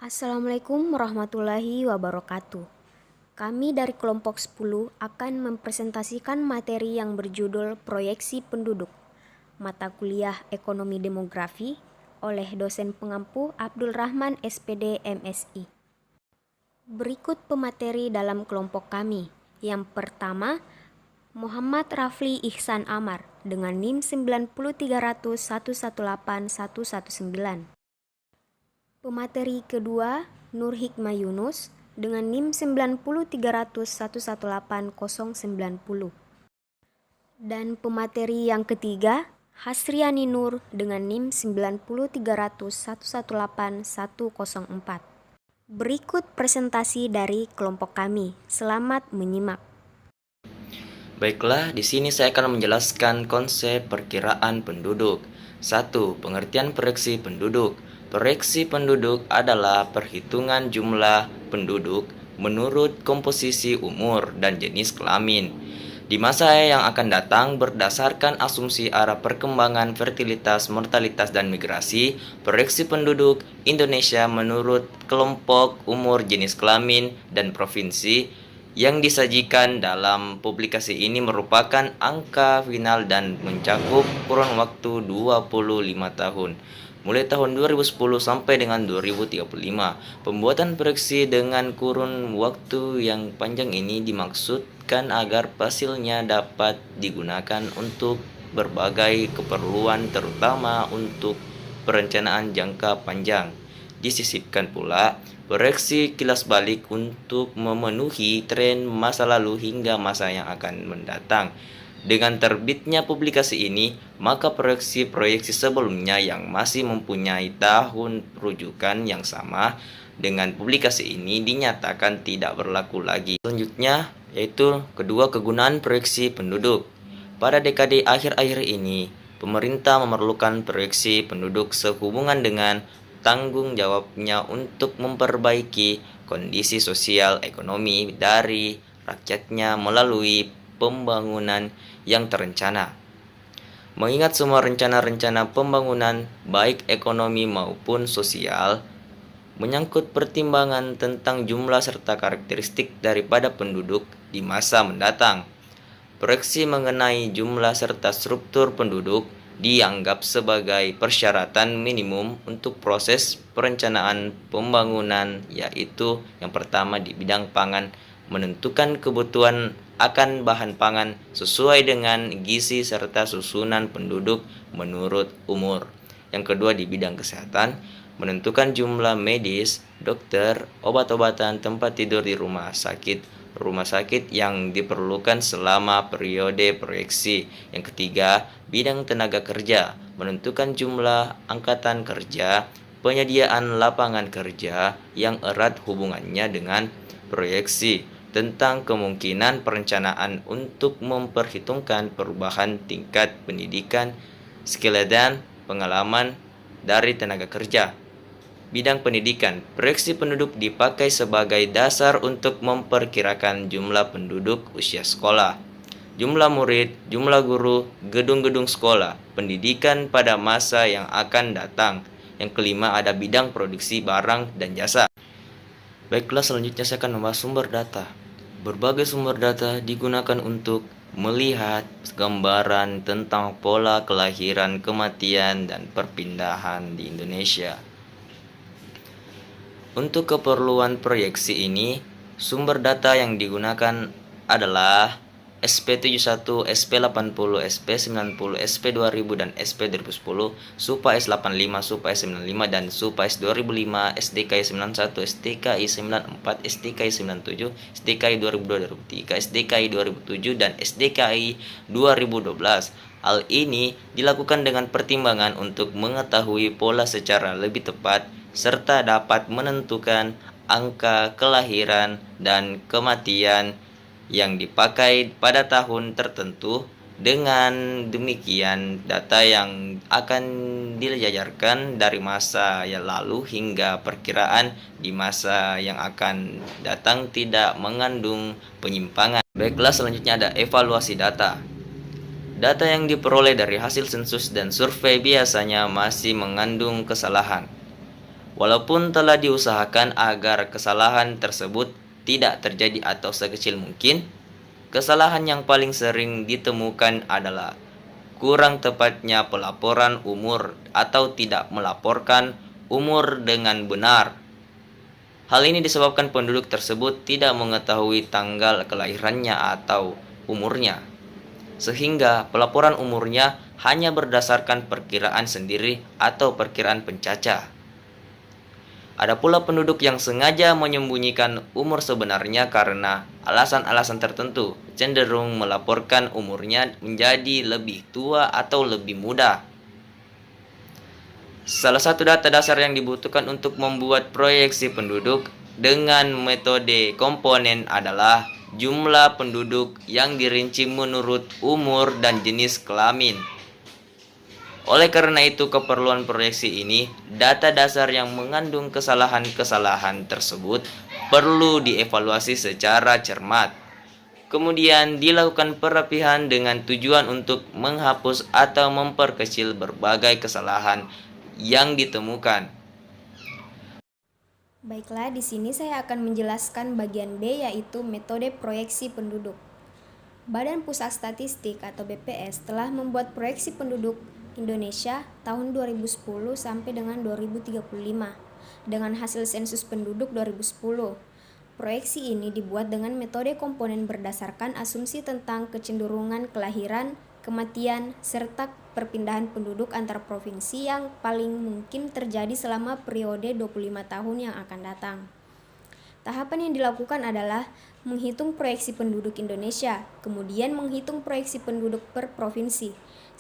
Assalamualaikum warahmatullahi wabarakatuh. Kami dari kelompok 10 akan mempresentasikan materi yang berjudul Proyeksi Penduduk, mata kuliah Ekonomi Demografi oleh dosen pengampu Abdul Rahman SPD MSI. Berikut pemateri dalam kelompok kami. Yang pertama, Muhammad Rafli Ihsan Amar dengan NIM 90300118119. Pemateri kedua, Nur Hikmah Yunus dengan NIM 90300118090. Dan pemateri yang ketiga, Hasriani Nur dengan NIM 90300118104. Berikut presentasi dari kelompok kami. Selamat menyimak. Baiklah, di sini saya akan menjelaskan konsep perkiraan penduduk. 1. Pengertian proyeksi penduduk. Proyeksi penduduk adalah perhitungan jumlah penduduk menurut komposisi umur dan jenis kelamin di masa yang akan datang berdasarkan asumsi arah perkembangan fertilitas, mortalitas, dan migrasi. Proyeksi penduduk Indonesia menurut kelompok umur, jenis kelamin, dan provinsi yang disajikan dalam publikasi ini merupakan angka final dan mencakup kurun waktu 25 tahun. Mulai tahun 2010 sampai dengan 2035. Pembuatan proyeksi dengan kurun waktu yang panjang ini dimaksudkan agar hasilnya dapat digunakan untuk berbagai keperluan, terutama untuk perencanaan jangka panjang. Disisipkan pula proyeksi kilas balik untuk memenuhi tren masa lalu hingga masa yang akan mendatang. Dengan terbitnya publikasi ini, maka proyeksi-proyeksi sebelumnya yang masih mempunyai tahun rujukan yang sama dengan publikasi ini dinyatakan tidak berlaku lagi. Selanjutnya, yaitu kedua, kegunaan proyeksi penduduk. Pada dekade akhir-akhir ini, pemerintah memerlukan proyeksi penduduk sehubungan dengan tanggung jawabnya untuk memperbaiki kondisi sosial ekonomi dari rakyatnya melalui pembangunan yang terencana. Mengingat semua rencana-rencana pembangunan, baik ekonomi maupun sosial, menyangkut pertimbangan tentang jumlah serta karakteristik daripada penduduk di masa mendatang. Proyeksi mengenai jumlah serta struktur penduduk dianggap sebagai persyaratan minimum untuk proses perencanaan pembangunan, yaitu yang pertama di bidang pangan, menentukan kebutuhan akan bahan pangan sesuai dengan gizi serta susunan penduduk menurut umur. Yang kedua di bidang kesehatan, menentukan jumlah medis, dokter, obat-obatan, tempat tidur di rumah sakit yang diperlukan selama periode proyeksi. Yang ketiga, bidang tenaga kerja, menentukan jumlah angkatan kerja, penyediaan lapangan kerja yang erat hubungannya dengan proyeksi, tentang kemungkinan perencanaan untuk memperhitungkan perubahan tingkat pendidikan, skill dan pengalaman dari tenaga kerja. Bidang pendidikan, proyeksi penduduk dipakai sebagai dasar untuk memperkirakan jumlah penduduk usia sekolah, jumlah murid, jumlah guru, gedung-gedung sekolah, pendidikan pada masa yang akan datang. Yang kelima, ada bidang produksi barang dan jasa. Baiklah, selanjutnya saya akan membahas sumber data. Berbagai sumber data digunakan untuk melihat gambaran tentang pola kelahiran, kematian, dan perpindahan di Indonesia. Untuk keperluan proyeksi ini, sumber data yang digunakan adalah SP71, SP80, SP90, SP2000, dan SP2010, SUPA S85, SUPA S95, dan SUPA S2005, SDKI 91, SDKI 94, SDKI 97, SDKI 2002-2003, SDKI 2007, dan SDKI 2012. Hal ini dilakukan dengan pertimbangan untuk mengetahui pola secara lebih tepat serta dapat menentukan angka kelahiran dan kematian yang dipakai pada tahun tertentu. Dengan demikian, data yang akan dijajarkan dari masa yang lalu hingga perkiraan di masa yang akan datang tidak mengandung penyimpangan. Baiklah, selanjutnya ada evaluasi data. Data yang diperoleh dari hasil sensus dan survei biasanya masih mengandung kesalahan. Walaupun telah diusahakan agar kesalahan tersebut tidak terjadi atau sekecil mungkin, kesalahan yang paling sering ditemukan adalah kurang tepatnya pelaporan umur atau tidak melaporkan umur dengan benar. Hal ini disebabkan penduduk tersebut tidak mengetahui tanggal kelahirannya atau umurnya, sehingga pelaporan umurnya hanya berdasarkan perkiraan sendiri atau perkiraan pencacah. Ada pula penduduk yang sengaja menyembunyikan umur sebenarnya karena alasan-alasan tertentu, cenderung melaporkan umurnya menjadi lebih tua atau lebih muda. Salah satu data dasar yang dibutuhkan untuk membuat proyeksi penduduk dengan metode komponen adalah jumlah penduduk yang dirinci menurut umur dan jenis kelamin. Oleh karena itu, keperluan proyeksi ini, data dasar yang mengandung kesalahan-kesalahan tersebut perlu dievaluasi secara cermat. Kemudian dilakukan perapihan dengan tujuan untuk menghapus atau memperkecil berbagai kesalahan yang ditemukan. Baiklah, di sini saya akan menjelaskan bagian B, yaitu metode proyeksi penduduk. Badan Pusat Statistik atau BPS telah membuat proyeksi penduduk Indonesia tahun 2010 sampai dengan 2035 dengan hasil sensus penduduk 2010. Proyeksi ini dibuat dengan metode komponen berdasarkan asumsi tentang kecenderungan kelahiran, kematian, serta perpindahan penduduk antar provinsi yang paling mungkin terjadi selama periode 25 tahun yang akan datang. Tahapan yang dilakukan adalah menghitung proyeksi penduduk Indonesia, kemudian menghitung proyeksi penduduk per provinsi.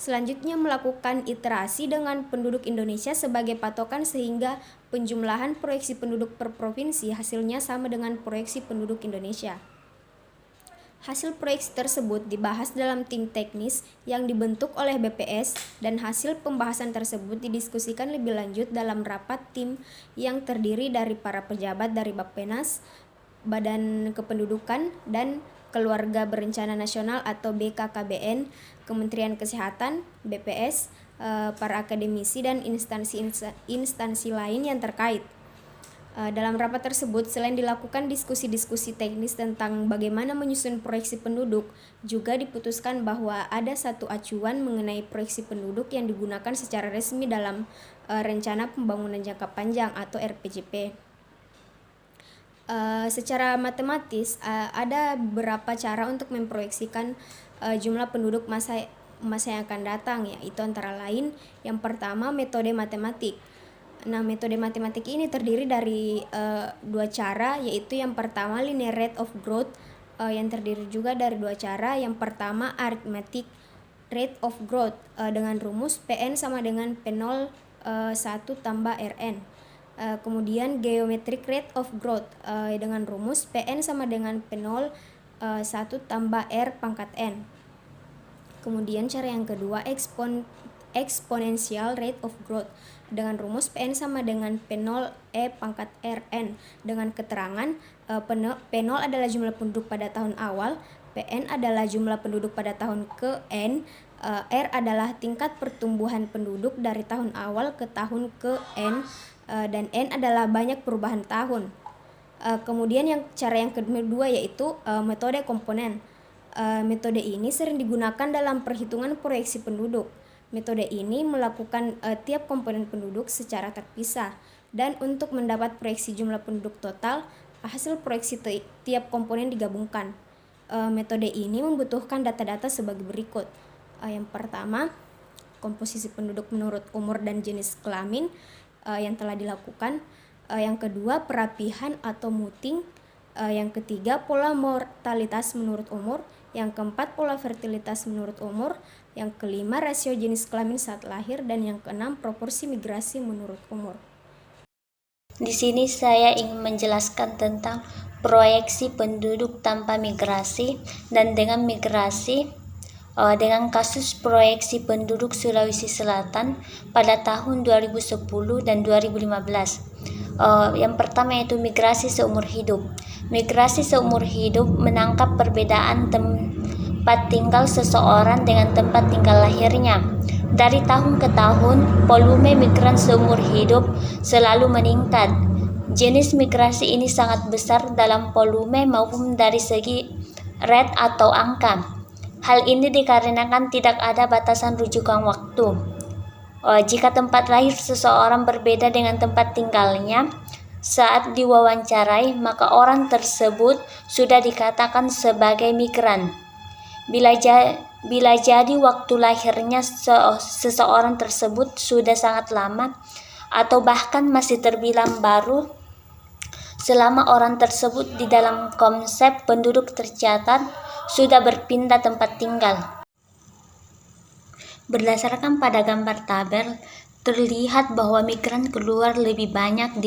Selanjutnya melakukan iterasi dengan penduduk Indonesia sebagai patokan sehingga penjumlahan proyeksi penduduk per provinsi hasilnya sama dengan proyeksi penduduk Indonesia. Hasil proyeksi tersebut dibahas dalam tim teknis yang dibentuk oleh BPS dan hasil pembahasan tersebut didiskusikan lebih lanjut dalam rapat tim yang terdiri dari para pejabat dari Bappenas, Badan Kependudukan dan Keluarga Berencana Nasional atau BKKBN, Kementerian Kesehatan, BPS, para akademisi dan instansi lain yang terkait. Dalam rapat tersebut, selain dilakukan diskusi-diskusi teknis tentang bagaimana menyusun proyeksi penduduk, juga diputuskan bahwa ada satu acuan mengenai proyeksi penduduk yang digunakan secara resmi dalam Rencana Pembangunan Jangka Panjang atau RPJP. Secara matematis, ada beberapa cara untuk memproyeksikan jumlah penduduk masa yang akan datang, yaitu antara lain yang pertama metode matematik. Nah, metode matematik ini terdiri dari dua cara, yaitu yang pertama linear rate of growth, yang terdiri juga dari dua cara. Yang pertama arithmetic rate of growth dengan rumus PN sama dengan P0 1 tambah Rn. Kemudian geometric rate of growth dengan rumus PN sama dengan P0 1 tambah R pangkat N. Kemudian cara yang kedua exponential rate of growth dengan rumus PN sama dengan P0 E pangkat Rn dengan keterangan P0 adalah jumlah penduduk pada tahun awal, PN adalah jumlah penduduk pada tahun ke-N, R adalah tingkat pertumbuhan penduduk dari tahun awal ke tahun ke-N, dan N adalah banyak perubahan tahun. Kemudian cara yang kedua yaitu metode komponen. Metode ini sering digunakan dalam perhitungan proyeksi penduduk. Metode ini melakukan tiap komponen penduduk secara terpisah, dan untuk mendapat proyeksi jumlah penduduk total, hasil proyeksi tiap komponen digabungkan. Metode ini membutuhkan data-data sebagai berikut. Yang pertama, komposisi penduduk menurut umur dan jenis kelamin yang telah dilakukan. Yang kedua, perapihan atau muting. Yang ketiga, pola mortalitas menurut umur. Yang keempat, pola fertilitas menurut umur. Yang kelima, rasio jenis kelamin saat lahir. Dan yang keenam, proporsi migrasi menurut umur. Di sini saya ingin menjelaskan tentang proyeksi penduduk tanpa migrasi dan dengan migrasi. Dengan kasus proyeksi penduduk Sulawesi Selatan pada tahun 2010 dan 2015. Yang pertama yaitu migrasi seumur hidup. Migrasi seumur hidup menangkap perbedaan tempat tinggal seseorang dengan tempat tinggal lahirnya. Dari tahun ke tahun, volume migran seumur hidup selalu meningkat. Jenis migrasi ini sangat besar dalam volume maupun dari segi rate atau angka. Hal ini dikarenakan tidak ada batasan rujukan waktu. Jika tempat lahir seseorang berbeda dengan tempat tinggalnya, saat diwawancarai, maka orang tersebut sudah dikatakan sebagai migran. Bila jadi waktu lahirnya seseorang tersebut sudah sangat lama atau bahkan masih terbilang baru, selama orang tersebut di dalam konsep penduduk tercatat sudah berpindah tempat tinggal. Berdasarkan pada gambar tabel, terlihat bahwa migran keluar lebih banyak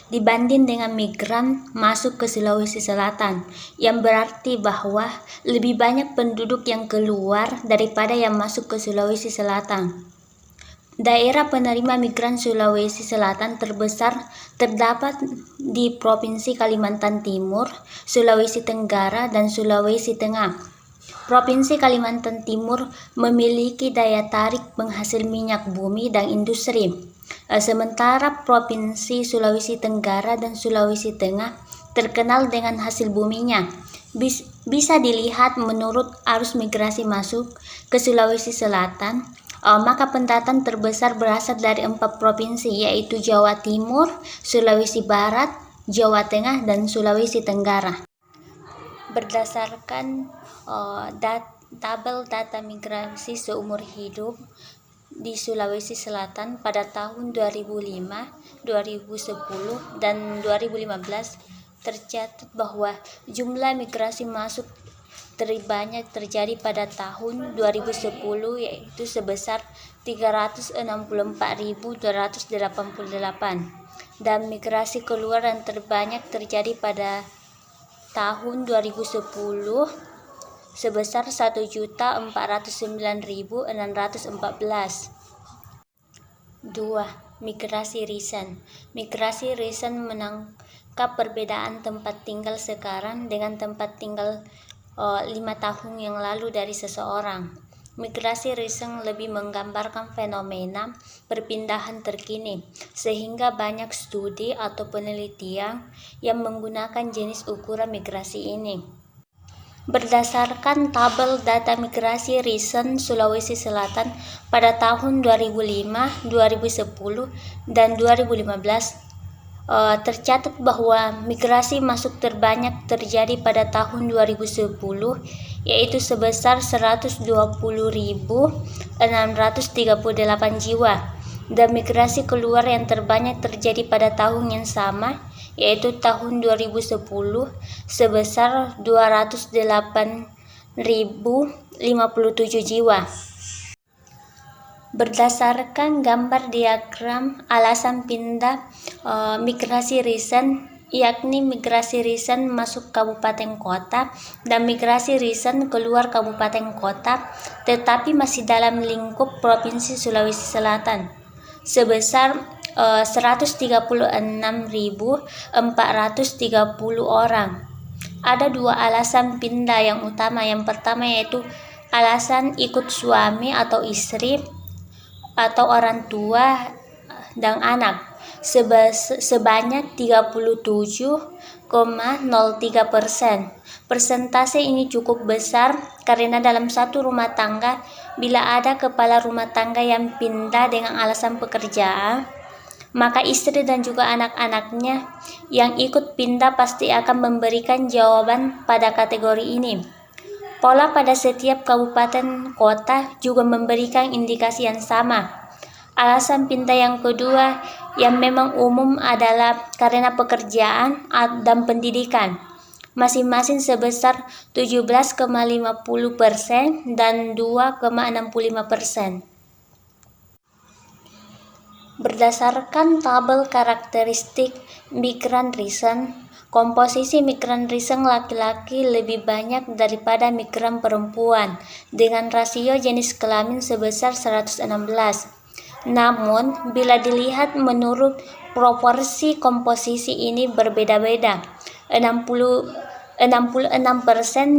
dibanding dengan migran masuk ke Sulawesi Selatan, yang berarti bahwa lebih banyak penduduk yang keluar daripada yang masuk ke Sulawesi Selatan. Daerah penerima migran Sulawesi Selatan terbesar terdapat di Provinsi Kalimantan Timur, Sulawesi Tenggara, dan Sulawesi Tengah. Provinsi Kalimantan Timur memiliki daya tarik penghasil minyak bumi dan industri, sementara Provinsi Sulawesi Tenggara dan Sulawesi Tengah terkenal dengan hasil buminya. Bisa dilihat menurut arus migrasi masuk ke Sulawesi Selatan, maka pendatang terbesar berasal dari 4 provinsi, yaitu Jawa Timur, Sulawesi Barat, Jawa Tengah, dan Sulawesi Tenggara. Berdasarkan tabel data migrasi seumur hidup di Sulawesi Selatan pada tahun 2005, 2010, dan 2015, tercatat bahwa jumlah migrasi masuk terbanyak terjadi pada tahun 2010, yaitu sebesar 364.288, dan migrasi keluar yang terbanyak terjadi pada tahun 2010 sebesar 1.409.614. 2. Migrasi recent. Migrasi recent menangkap perbedaan tempat tinggal sekarang dengan tempat tinggal 5 tahun yang lalu dari seseorang. Migrasi recent lebih menggambarkan fenomena perpindahan terkini, sehingga banyak studi atau penelitian yang menggunakan jenis ukuran migrasi ini. Berdasarkan tabel data migrasi recent Sulawesi Selatan pada tahun 2005, 2010, dan 2015, tercatat bahwa migrasi masuk terbanyak terjadi pada tahun 2010, yaitu sebesar 120.638 jiwa, dan migrasi keluar yang terbanyak terjadi pada tahun yang sama, yaitu tahun 2010, sebesar 208.057 jiwa. Berdasarkan gambar diagram alasan pindah migrasi recent, yakni migrasi recent masuk kabupaten kota dan migrasi recent keluar kabupaten kota, tetapi masih dalam lingkup Provinsi Sulawesi Selatan, sebesar 136.430 orang. Ada 2 alasan pindah yang utama. Yang pertama yaitu alasan ikut suami atau istri atau orang tua dan anak sebanyak 37,03%. Persentase ini cukup besar karena dalam satu rumah tangga, bila ada kepala rumah tangga yang pindah dengan alasan pekerjaan, maka istri dan juga anak-anaknya yang ikut pindah pasti akan memberikan jawaban pada kategori ini. Pola pada setiap kabupaten kota juga memberikan indikasi yang sama. Alasan pindah yang kedua yang memang umum adalah karena pekerjaan dan pendidikan, masing-masing sebesar 17,50% dan 2,65%. Berdasarkan tabel karakteristik migran recent, komposisi migran recent laki-laki lebih banyak daripada migran perempuan dengan rasio jenis kelamin sebesar 116. Namun, bila dilihat menurut proporsi komposisi ini berbeda-beda. 66%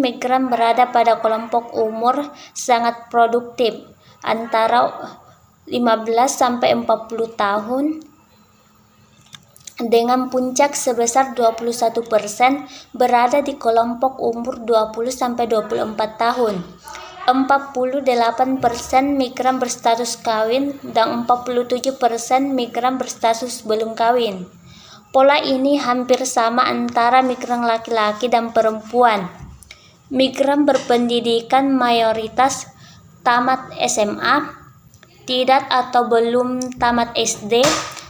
migran berada pada kelompok umur sangat produktif, antara 15 sampai 40 tahun dengan puncak sebesar 21% berada di kelompok umur 20 sampai 24 tahun. 48% migran berstatus kawin dan 47% migran berstatus belum kawin. Pola ini hampir sama antara migran laki-laki dan perempuan. Migran berpendidikan mayoritas tamat SMA, tidak atau belum tamat SD,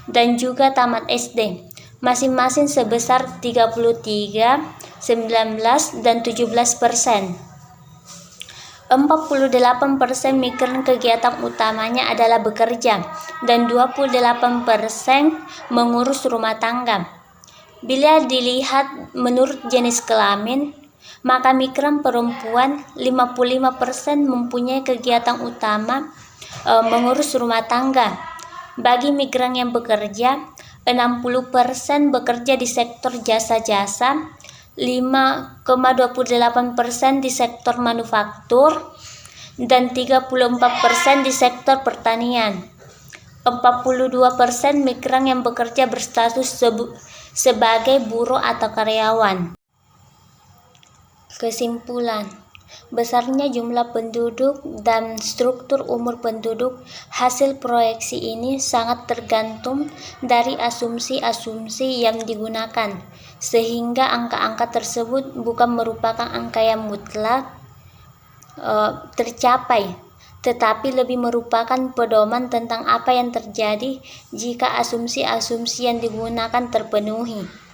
dan juga tamat SD, masing-masing sebesar 33, 19, dan 17%. 48% migran kegiatan utamanya adalah bekerja, dan 28% mengurus rumah tangga. Bila dilihat menurut jenis kelamin, maka migran perempuan 55% mempunyai kegiatan utama mengurus rumah tangga. Bagi migran yang bekerja, 60% bekerja di sektor jasa-jasa, 5,28% di sektor manufaktur, dan 34% di sektor pertanian. 42% migran yang bekerja berstatus sebagai buruh atau karyawan. Kesimpulan, besarnya jumlah penduduk dan struktur umur penduduk hasil proyeksi ini sangat tergantung dari asumsi-asumsi yang digunakan, sehingga angka-angka tersebut bukan merupakan angka yang mutlak tercapai, tetapi lebih merupakan pedoman tentang apa yang terjadi jika asumsi-asumsi yang digunakan terpenuhi.